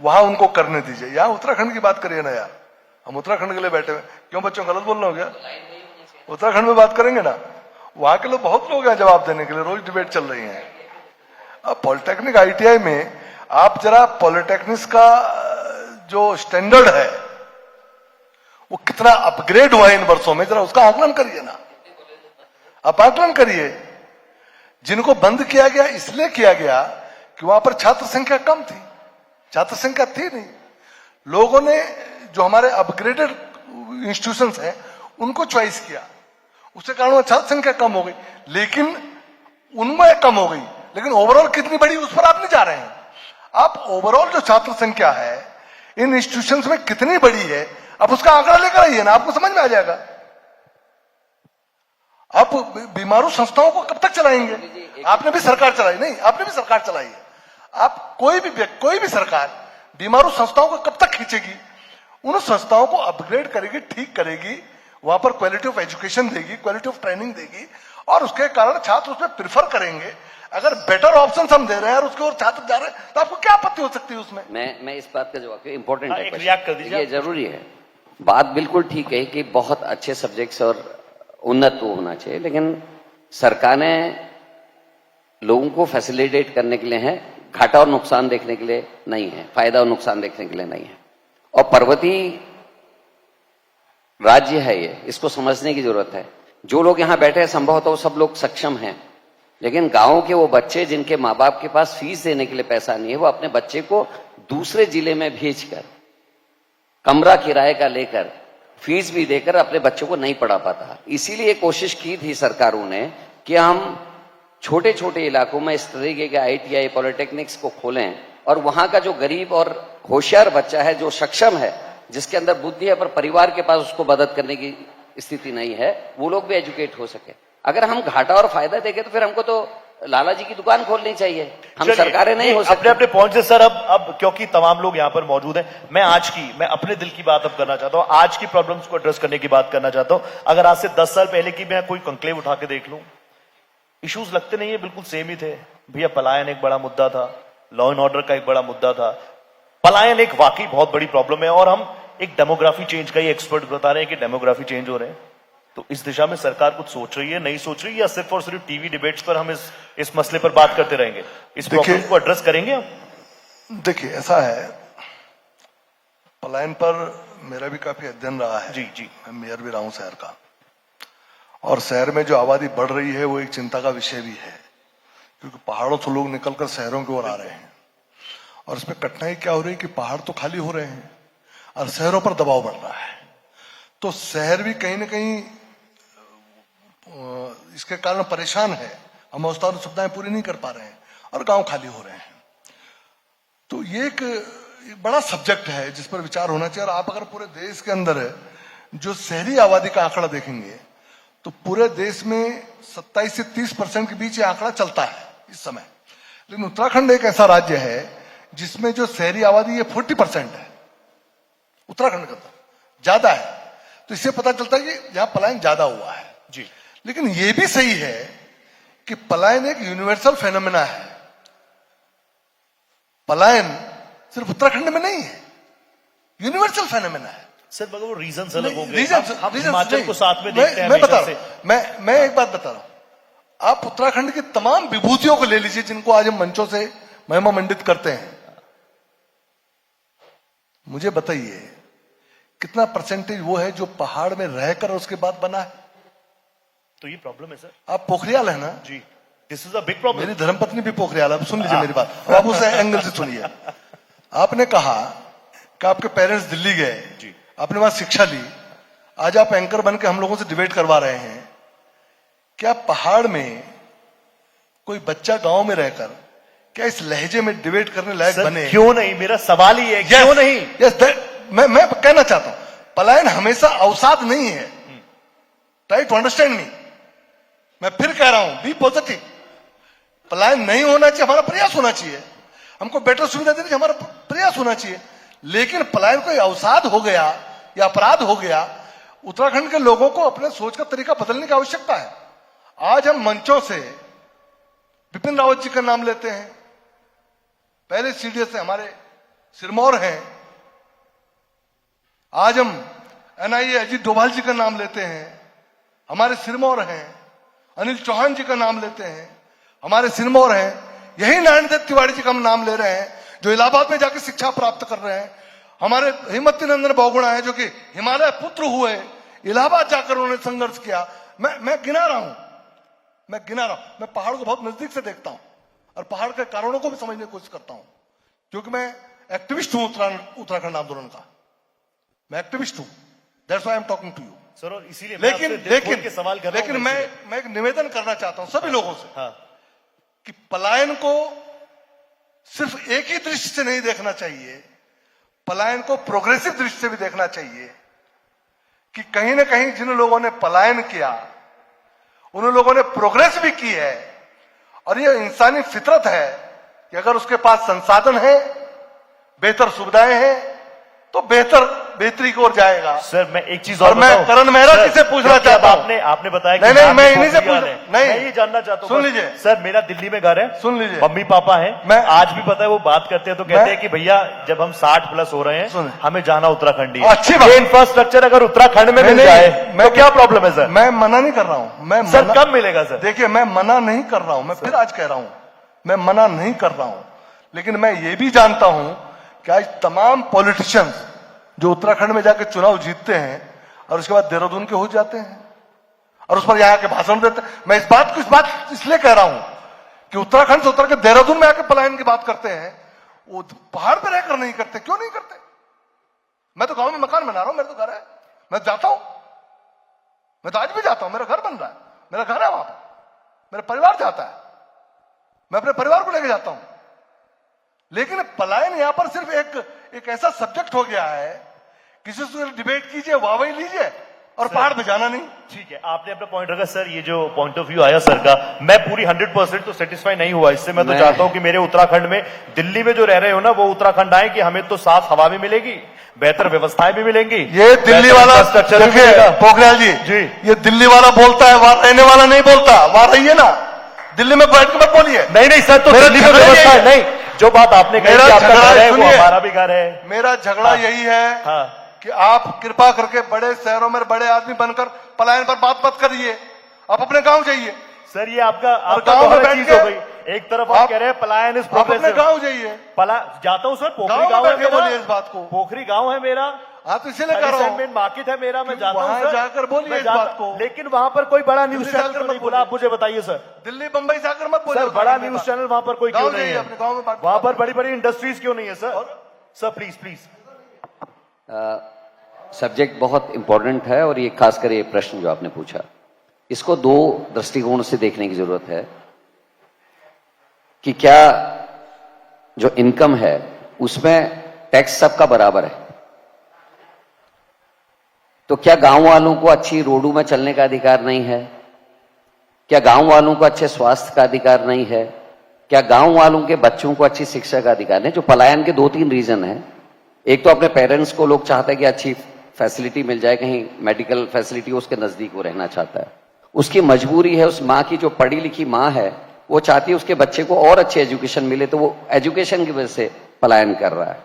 वहां उनको करने दीजिए। यहाँ उत्तराखंड की बात करिए ना यार, हम उत्तराखंड के लिए बैठे हुए। क्यों बच्चों, गलत बोलना हो गया? उत्तराखंड में बात करेंगे ना, वहां के लोग बहुत लोग हैं जवाब देने के लिए, रोज डिबेट चल रही है। अब पॉलिटेक्निक आईटीआई में आप जरा पॉलिटेक्निक्स का जो स्टैंडर्ड है वो कितना अपग्रेड हुआ है इन वर्षों में, जरा उसका आकलन करिए ना। आप आकलन करिए। जिनको बंद किया गया इसलिए किया गया कि वहां पर छात्र संख्या कम थी, छात्र संख्या थी नहीं। लोगों ने जो हमारे अपग्रेडेड इंस्टीट्यूशंस हैं उनको चॉइस किया, उसके कारण वह छात्र संख्या कम हो गई, लेकिन उनमें कम हो गई, लेकिन ओवरऑल कितनी बड़ी उस पर आप नहीं जा रहे हैं। आप ओवरऑल जो छात्र संख्या है इन इंस्टीट्यूशंस में कितनी बड़ी है, आप उसका आंकड़ा लेकर आइए ना, आपको समझ में आ जाएगा। आप बीमारू संस्थाओं को कब तक चलाएंगे? आपने भी सरकार चलाई, नहीं आपने भी सरकार चलाई है। आप कोई भी सरकार बीमारू संस्थाओं को कब तक खींचेगी? उन संस्थाओं को अपग्रेड करेगी, ठीक करेगी, वहां पर क्वालिटी ऑफ एजुकेशन देगी, क्वालिटी ऑफ ट्रेनिंग देगी, और उसके कारण छात्र उसमें प्रिफर करेंगे। अगर बेटर ऑप्शन हम दे रहे हैं और उसके और छात्र जा रहे हैं तो आपको क्या आपत्ति हो सकती है उसमें? मैं इस बात का जवाब, इंपॉर्टेंट है, रिएक्ट कर दीजिए। ये जरूरी है। बात बिल्कुल ठीक है कि बहुत अच्छे सब्जेक्ट्स और उन्नत होना चाहिए, लेकिन सरकार ने लोगों को फैसिलिटेट करने के लिए है, घाटा और नुकसान देखने के लिए नहीं है, फायदा और नुकसान देखने के लिए नहीं है। और पर्वतीय राज्य है ये, इसको समझने की जरूरत है। जो लोग यहां बैठे हैं संभवतः वो सब लोग सक्षम हैं, लेकिन गांव के वो बच्चे जिनके माँ बाप के पास फीस देने के लिए पैसा नहीं है, वो अपने बच्चे को दूसरे जिले में भेजकर कमरा किराए का लेकर फीस भी देकर अपने बच्चों को नहीं पढ़ा पाता। इसीलिए कोशिश की थी सरकारों ने कि हम छोटे छोटे इलाकों में इस तरीके के आईटीआई पॉलिटेक्निक्स को खोलें, और वहां का जो गरीब और होशियार बच्चा है, जो सक्षम है, जिसके अंदर बुद्धि है पर परिवार के पास उसको मदद करने की स्थिति नहीं है, वो लोग भी एजुकेट हो सके। अगर हम घाटा और फायदा देंगे तो फिर हमको तो लाला जी की दुकान खोलनी चाहिए, हम सरकारें नहीं हो सकते। अपने अपने पॉइंट से सर, अब क्योंकि तमाम लोग यहाँ पर मौजूद हैं, मैं अपने दिल की बात अब करना चाहता हूँ, आज की प्रॉब्लम्स को एड्रेस करने की बात करना चाहता हूँ। अगर आज से 10 साल पहले की मैं कोई कंक्लेव उठा के देख लूं, इश्यूज लगते नहीं है, बिल्कुल सेम ही थे भैया। पलायन एक बड़ा मुद्दा था, लॉ एंड ऑर्डर का एक बड़ा मुद्दा था। पलायन एक वाकई बहुत बड़ी प्रॉब्लम है, और हम एक डेमोग्राफी चेंज का ही एक्सपर्ट बता रहे हैं कि डेमोग्राफी चेंज हो रहे हैं। तो इस दिशा में सरकार कुछ सोच रही है, नहीं सोच रही, या सिर्फ और सिर्फ टीवी डिबेट्स पर हम इस मसले पर बात करते रहेंगे? इस प्रॉब्लम को एड्रेस करेंगे हम? देखिए, ऐसा है, पलायन पर मेरा भी काफी अध्ययन रहा है। जी जी, मैं मेयर भी रहा हूं शहर का, और शहर में जो आबादी बढ़ रही है वो एक चिंता का विषय भी है, क्योंकि पहाड़ों से लोग निकलकर शहरों की ओर आ रहे हैं। और इसमें कठिनाई क्या हो रही है कि पहाड़ तो खाली हो रहे हैं और शहरों पर दबाव बढ़ रहा है, तो शहर भी कहीं ना कहीं इसके कारण परेशान है। हम औसतान सुविधाएं पूरी नहीं कर पा रहे हैं और गांव खाली हो रहे हैं। तो ये एक बड़ा सब्जेक्ट है जिस पर विचार होना चाहिए। और आप अगर पूरे देश के अंदर जो शहरी आबादी का आंकड़ा देखेंगे तो पूरे देश में 27 से 30% के बीच ये आंकड़ा चलता है इस समय। लेकिन उत्तराखंड एक ऐसा राज्य है जिसमें जो शहरी आबादी है 40% है, उत्तराखंड का तो ज्यादा है। तो इससे पता चलता है कि यहां पलायन ज्यादा हुआ है जी। लेकिन यह भी सही है कि पलायन एक यूनिवर्सल फेनोमेना है। पलायन सिर्फ उत्तराखंड में नहीं है, यूनिवर्सल फेनोमेना है। सर मगर वो रीजन अलग हो गए। रीजन हिमाचल को साथ में देखते हैं। मैं बता रहा हूं, मैं एक बात बता रहा हूं। आप उत्तराखंड की तमाम विभूतियों को ले लीजिए जिनको आज हम मंचों से महिमा मंडित करते हैं। मुझे बताइए कितना परसेंटेज वो है जो पहाड़ में रहकर उसके बाद बना है? तो ये प्रॉब्लम है सर। आप पोखरियाल है ना ji, this is a big problem. मेरी धर्मपत्नी भी पोखरियाल है, सुन लीजिए मेरी बात, आप उस एंगल से सुनिए। आपने कहा कि आपके पेरेंट्स दिल्ली गए जी, आपने वहां शिक्षा ली, आज आप एंकर बन के हम लोगों से डिबेट करवा रहे हैं। क्या पहाड़ में कोई बच्चा गांव में रहकर क्या इस लहजे में डिबेट करने लायक बने? क्यों नहीं, मेरा सवाल ही है, क्यों नहीं? मैं कहना चाहता हूं पलायन हमेशा अवसाद नहीं है। Try to understand me. मैं फिर कह रहा हूं, बी पॉजिटिव। पलायन नहीं होना चाहिए, हमारा प्रयास होना चाहिए। हमको बेटर सुविधा देने हमारा प्रयास होना चाहिए। लेकिन पलायन कोई अवसाद हो गया या अपराध हो गया, उत्तराखंड के लोगों को अपने सोच का तरीका बदलने की आवश्यकता है। आज हम मंचों से बिपिन रावत जी का नाम लेते हैं, पहले सीडीएस से हमारे सिरमौर हैं। आज हम एनआईए अजीत डोभाल जी का नाम लेते हैं, हमारे सिरमौर हैं। अनिल चौहान जी का नाम लेते हैं, हमारे सिरमौर हैं। यही नारायण दत्त तिवारी जी का हम नाम ले रहे हैं, जो इलाहाबाद में जाके शिक्षा प्राप्त कर रहे हैं। हमारे हिम्मती नंदन बहुगुणा है, जो कि हिमालय पुत्र हुए, इलाहाबाद जाकर उन्होंने संघर्ष किया। मैं गिना रहा हूं, मैं पहाड़ को बहुत नजदीक से देखता हूं और पहाड़ के कारणों को भी समझने की कोशिश करता हूं, क्योंकि मैं एक्टिविस्ट हूं उत्तराखंड आंदोलन का। मैं एक्टिविस्ट हूं, that's why I am talking to you sir. और इसीलिए मैं आपसे दिल खोल के सवाल कर रहा हूं। लेकिन मैं एक निवेदन करना चाहता हूं सभी लोगों से, हाँ। कि पलायन को सिर्फ एक ही दृष्टि से नहीं देखना चाहिए, पलायन को प्रोग्रेसिव दृष्टि से भी देखना चाहिए। कि कहीं ना कहीं जिन लोगों ने पलायन किया, उन लोगों ने प्रोग्रेस भी की है, और ये इंसानी फितरत है कि अगर उसके पास संसाधन है, बेहतर सुविधाएं हैं, तो बेहतरी की ओर जाएगा। सर मैं एक चीज और और मैं बताऊं? करण मेहरा जी से पूछना चाहता हूं। आपने बताया कि नहीं, मैं इन्हीं से नहीं, मैं ये जानना चाहता हूं। सुन लीजिए सर, मेरा दिल्ली में घर है, सुन लीजिए, मम्मी पापा हैं, मैं आज भी पता है वो बात करते हैं तो कहते हैं कि भैया जब हम 60 प्लस हो रहे हैं हमें जाना उत्तराखंड ही है। अच्छी बात। ये इंफ्रास्ट्रक्चर अगर उत्तराखंड में मिल जाए तो क्या प्रॉब्लम है सर? मैं मना नहीं कर रहा हूं, सर कब मिलेगा सर? देखिए, मैं मना नहीं कर रहा हूं, मैं फिर आज कह रहा हूं, मैं मना नहीं कर रहा हूं, लेकिन मैं ये भी जानता हूं कि आज तमाम पॉलिटिशियंस जो उत्तराखंड में जाके चुनाव जीतते हैं और उसके बाद देहरादून के हो जाते हैं और उस पर यहाँ के भाषण देते हैं। मैं इस बात इसलिए कह रहा हूं कि उत्तराखंड से उतर के देहरादून में आके पलायन की बात करते हैं, वो पहाड़ पर रहकर नहीं करते। क्यों नहीं करते? मैं तो गांव में मकान बना रहा हूं, मेरा तो घर है, मैं जाता हूं, मैं तो आज भी जाता हूं, मेरा घर बन रहा है, मेरा घर है वहां पर, मेरा परिवार जाता है, मैं अपने परिवार को लेके जाता हूं। लेकिन पलायन यहां पर सिर्फ एक ऐसा सब्जेक्ट हो गया है, किसी से डिबेट कीजिए, वाहवाही लीजिए और पहाड़ पे जाना नहीं। ठीक है, आपने अपना पॉइंट रखा सर। ये जो पॉइंट ऑफ व्यू आया सर का, मैं पूरी 100% तो सेटिस्फाई नहीं हुआ इससे। मैं तो चाहता हूं कि मेरे उत्तराखंड में, दिल्ली में जो रह रहे हो ना, वो उत्तराखंड आए कि हमें तो साफ हवा भी मिलेगी, बेहतर व्यवस्थाएं भी मिलेंगी। ये दिल्ली वाला स्ट्रक्चर पोखरियाल जी, ये दिल्ली वाला बोलता है, वहां रहने वाला नहीं बोलता। वहां रहिए ना, दिल्ली में बैठ के मत बोलिए। नहीं सर, तो दिल्ली में व्यवस्था है नहीं। जो बात आपने कही कि आपका घर है, वो हमारा भी घर है। मेरा झगड़ा यही है कि आप कृपा करके बड़े शहरों में बड़े आदमी बनकर पलायन पर बात मत करिए, आप अपने गांव जाइए। सर ये आपका गांव में बैठ चीज हो गई। एक तरफ आप कह रहे हैं पलायन इस आप अपने गांव जाइए। जाता हूं सर, पोखरी गांव है बोलिए इस बात को। पोखरी गांव है मेरा, हाँ तो इसीलिए कह रहा हूं, मार्केट है मेरा, मैं जाता हूं वहां जाकर बोलिए इस बात को। लेकिन वहां पर कोई बड़ा न्यूज चैनल क्यों नहीं बोला? आप मुझे बताइए सर। दिल्ली बंबई जाकर मत बोलिए सर, बड़ा न्यूज चैनल वहां पर कोई क्यों नहीं है? अपने गांव में वहां पर बड़ी बड़ी इंडस्ट्रीज क्यों नहीं है सर? Sir please. सब्जेक्ट बहुत इंपॉर्टेंट है और ये खासकर ये प्रश्न जो आपने पूछा, इसको दो दृष्टिकोण से देखने की जरूरत है कि क्या जो इनकम है उसमें टैक्स सबका बराबर है। तो क्या गांव वालों को अच्छी रोडों में चलने का अधिकार नहीं है? क्या गांव वालों को अच्छे स्वास्थ्य का अधिकार नहीं है? क्या गांव वालों के बच्चों को अच्छी शिक्षा का अधिकार नहीं? जो पलायन के 2-3 रीजन है। एक तो अपने पेरेंट्स को लोग चाहते हैं कि अच्छी फैसिलिटी मिल जाए, कहीं मेडिकल फैसिलिटी उसके नजदीक वो रहना चाहता है, उसकी मजबूरी है। उस माँ की जो पढ़ी लिखी माँ है वो चाहती है उसके बच्चे को और अच्छी एजुकेशन मिले, तो वो एजुकेशन की वजह से पलायन कर रहा है।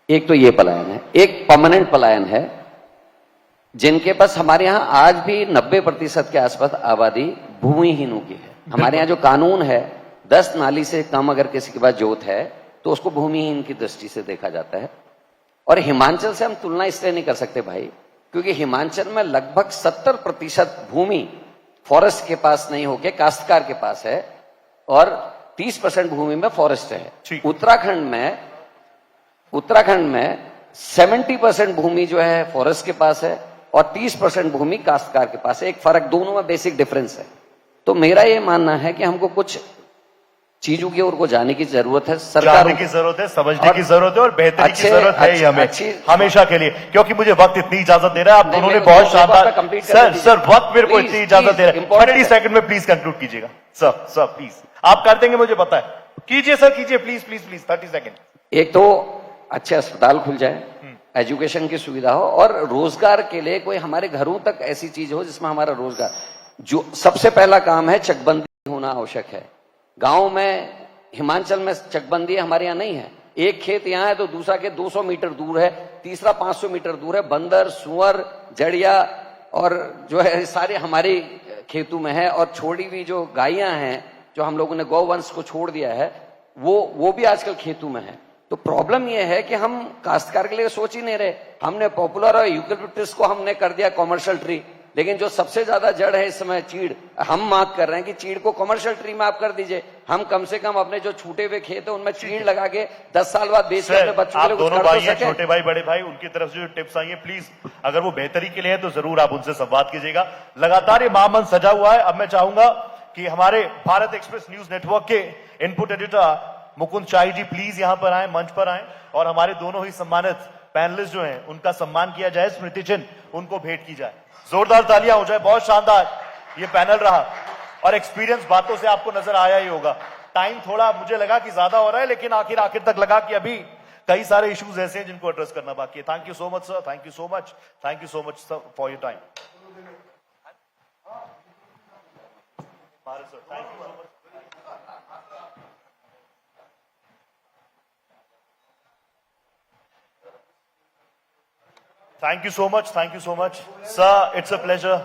एक तो ये पलायन है। एक परमानेंट पलायन है, जिनके पास हमारे यहाँ आज भी 90% के आसपास आबादी भूमिहीनों की है। हमारे यहाँ जो कानून है, 10 नाली से कम अगर किसी के पास जोत है तो उसको भूमिहीन की दृष्टि से देखा जाता है। और हिमाचल से हम तुलना इसलिए नहीं कर सकते भाई, क्योंकि हिमाचल में लगभग 70% भूमि फॉरेस्ट के पास नहीं होके काश्तकार के पास है और 30% भूमि में फॉरेस्ट है। उत्तराखंड में 70% भूमि जो है फॉरेस्ट के पास है और 30% भूमि काश्तकार के पास है। एक फर्क, दोनों में बेसिक डिफरेंस है। तो मेरा ये मानना है कि हमको कुछ चीजों की ओर को जाने की जरूरत है, सरकार की जरूरत है, समझने की जरूरत है और बेहतरी की जरूरत है हमें हमेशा के लिए। क्योंकि मुझे वक्त इतनी इजाजत दे रहा है, आप दोनों ने बहुत शानदार। सर वक्त मेरे को इतनी इजाजत दे रहा है, 30 सेकंड में प्लीज कंक्लूड कीजिएगा सर प्लीज। आप कर देंगे मुझे पता है, कीजिए सर कीजिए, प्लीज 30 सेकंड। एक तो अच्छे अस्पताल खुल जाए, एजुकेशन की सुविधा हो और रोजगार के लिए कोई हमारे घरों तक ऐसी चीज हो जिसमें हमारा रोजगार, जो सबसे पहला काम है चकबंदी होना आवश्यक है। गांव में, हिमाचल में चकबंदी हमारे यहाँ नहीं है। एक खेत यहाँ है तो दूसरा खेत 200 मीटर दूर है, तीसरा 500 मीटर दूर है। बंदर, सुअर, जड़िया और जो है सारे हमारे खेतों में है। और छोड़ी हुई जो गायें हैं जो हम लोगों ने गौवंश को छोड़ दिया है, वो भी आजकल खेतों में है। तो प्रॉब्लम ये है कि हम काश्तकार के लिए सोच ही नहीं रहे। हमने पॉपुलर और यूकेलिप्टस को हमने कर दिया कमर्शियल ट्री, लेकिन जो सबसे ज्यादा जड़ है इस समय चीड़, हम मांग कर रहे हैं कि चीड़ को कमर्शियल ट्री में आप कर दीजिए। हम कम से कम अपने जो छूटे हुए खेत है उनमें चीड़ लगा के 10 साल बाद बेच के अपने बच्चों के लिए कुछ दोनों कर तो भाई हैं, सके। छोटे भाई बड़े भाई, उनकी तरफ से जो टिप्स आई है प्लीज अगर वो बेहतरी के लिए है तो जरूर आप उनसे संवाद कीजिएगा। लगातार ये महामंच सजा हुआ है। अब मैं चाहूंगा कि हमारे भारत एक्सप्रेस न्यूज नेटवर्क के input editor Mukund Shahi ji please यहां पर आए, मंच पर आए और हमारे दोनों ही सम्मानित पैनलिस्ट जो हैं उनका सम्मान किया जाए, स्मृति चिन्ह उनको भेंट की जाए। जोरदार तालियां हो जाए। बहुत शानदार ये पैनल रहा और एक्सपीरियंस बातों से आपको नजर आया ही होगा। टाइम थोड़ा मुझे लगा कि ज्यादा हो रहा है, लेकिन आखिर तक लगा कि अभी कई सारे इश्यूज ऐसे हैं जिनको एड्रेस करना बाकी है। Thank you so much sir, thank you so much, thank you so much sir for your time. Thank you so much, sir. It's a pleasure.